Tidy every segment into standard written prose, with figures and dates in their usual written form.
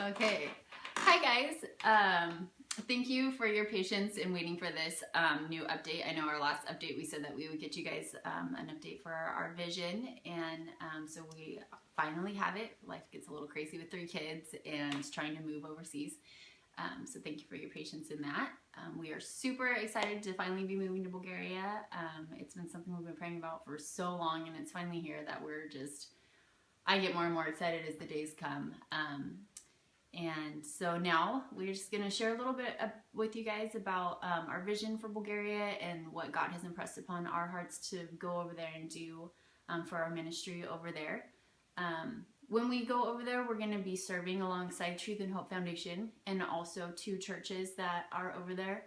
Okay. Hi guys. Thank you for your patience in waiting for this new update. I know our last update we said that we would get you guys an update for our vision, and so we finally have it. Life gets a little crazy with 3 kids and trying to move overseas. So thank you for your patience in that. We are super excited to finally be moving to Bulgaria. It's been something we've been praying about for so long, and it's finally here that I get more and more excited as the days come. And so now we're just going to share a little bit with you guys about our vision for Bulgaria and what God has impressed upon our hearts to go over there and do for our ministry over there. When we go over there, we're going to be serving alongside Truth and Hope Foundation and also 2 churches that are over there.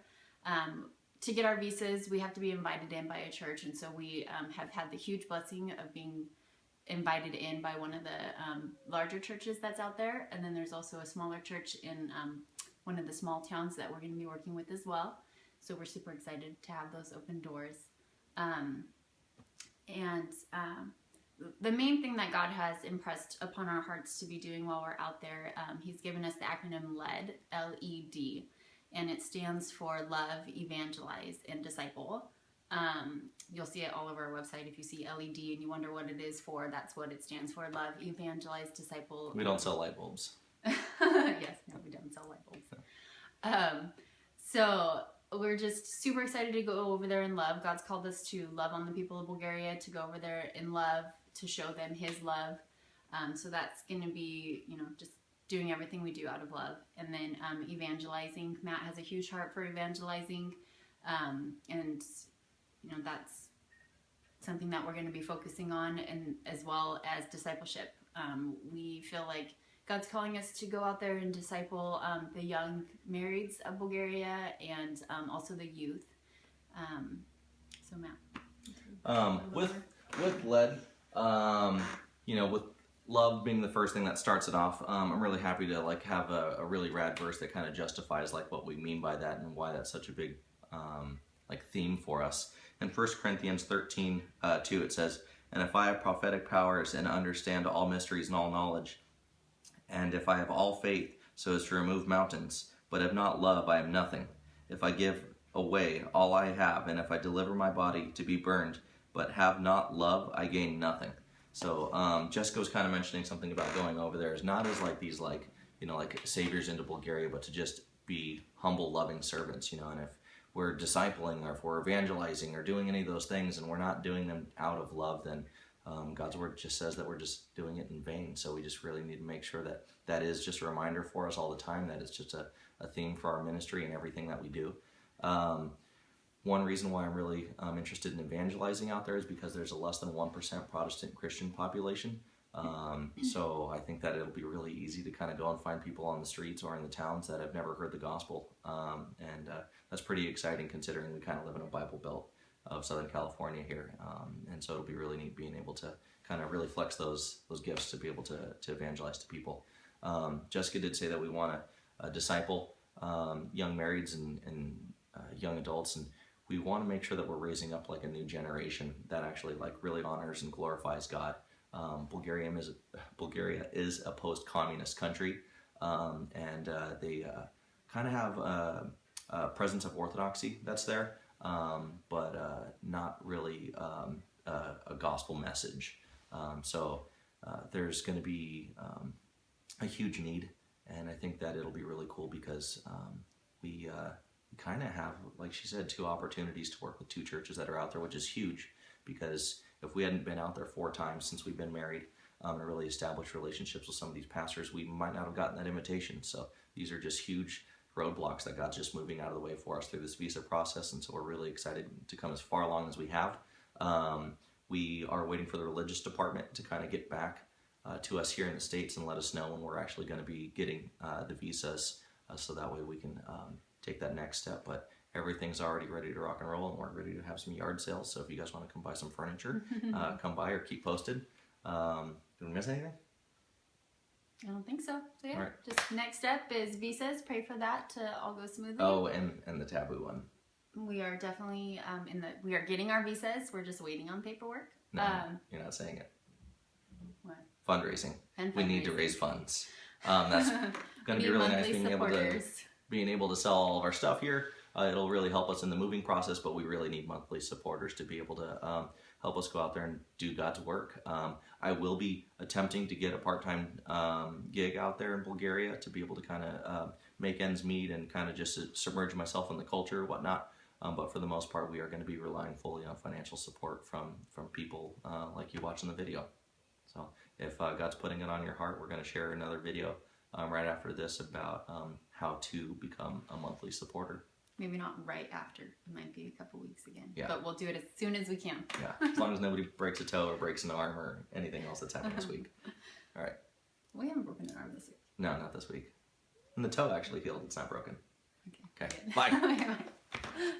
To get our visas, we have to be invited in by a church, and so we have had the huge blessing of being invited in by one of the larger churches that's out there, and then there's also a smaller church in one of the small towns that we're going to be working with as well. So we're super excited to have those open doors. The main thing that God has impressed upon our hearts to be doing while we're out there, He's given us the acronym LED, L-E-D, and it stands for Love, Evangelize, and Disciple. You'll see it all over our website. If you see LED and you wonder what it is for, that's what it stands for. Love, Evangelize, Disciple. We don't sell light bulbs. Yes, no, we don't sell light bulbs. So we're just super excited to go over there in love. God's called us to love on the people of Bulgaria, to go over there in love, to show them His love. So that's going to be, just doing everything we do out of love. And then evangelizing. Matt has a huge heart for evangelizing. And that's something that we're going to be focusing on, and as well as discipleship. We feel like God's calling us to go out there and disciple the young marrieds of Bulgaria and also the youth. So Matt. With LED, with love being the first thing that starts it off, I'm really happy to have a really rad verse that kind of justifies what we mean by that and why that's such a big theme for us. In 1 Corinthians 13:2 it says, "And if I have prophetic powers and understand all mysteries and all knowledge, and if I have all faith so as to remove mountains, but have not love, I am nothing. If I give away all I have, and if I deliver my body to be burned, but have not love, I gain nothing." So Jessica was kind of mentioning something about going over there as not as these saviors into Bulgaria, but to just be humble, loving servants, and if we're discipling or if we're evangelizing or doing any of those things and we're not doing them out of love, then God's word just says that we're just doing it in vain. So we just really need to make sure that that is just a reminder for us all the time, that it's just a theme for our ministry and everything that we do. One reason why I'm really interested in evangelizing out there is because there's a less than 1% Protestant Christian population. So I think that it'll be really easy to kind of go and find people on the streets or in the towns that have never heard the gospel. And that's pretty exciting considering we kind of live in a Bible Belt of Southern California here. And so it'll be really neat being able to kind of really flex those gifts to be able to evangelize to people. Jessica did say that we want to disciple young marrieds and young adults, and we want to make sure that we're raising up a new generation that actually really honors and glorifies God. Bulgaria is a post-communist country, and they kind of have a presence of orthodoxy that's there, but not really a gospel message. So there's going to be a huge need, and I think that it'll be really cool because we kind of have, like she said, 2 opportunities to work with 2 churches that are out there, which is huge, because if we hadn't been out there 4 times since we've been married and really established relationships with some of these pastors, we might not have gotten that invitation. So these are just huge roadblocks that God's just moving out of the way for us through this visa process, and so we're really excited to come as far along as we have. We are waiting for the religious department to kind of get back to us here in the States and let us know when we're actually going to be getting the visas, so that way we can take that next step. But everything's already ready to rock and roll, and we're ready to have some yard sales. So if you guys want to come buy some furniture, come by or keep posted. Did we miss anything? I don't think so. So yeah, right. Just next step is visas. Pray for that to all go smoothly. Oh, and the taboo one. We are definitely we are getting our visas. We're just waiting on paperwork. No, you're not saying it. What? Fundraising. And we need to raise funds. That's going to be really nice being able to sell all of our stuff here. It'll really help us in the moving process, but we really need monthly supporters to be able to help us go out there and do God's work. I will be attempting to get a part-time gig out there in Bulgaria to be able to kind of make ends meet and kind of just submerge myself in the culture, whatnot. But for the most part, we are going to be relying fully on financial support from people like you watching the video. So if God's putting it on your heart, we're going to share another video right after this about how to become a monthly supporter. Maybe not right after. It might be a couple weeks again. Yeah. But we'll do it as soon as we can. Yeah, as long as nobody breaks a toe or breaks an arm or anything else that's happened this week. All right. We haven't broken an arm this week. No, not this week. And the toe actually healed. It's not broken. Okay. Bye. Bye.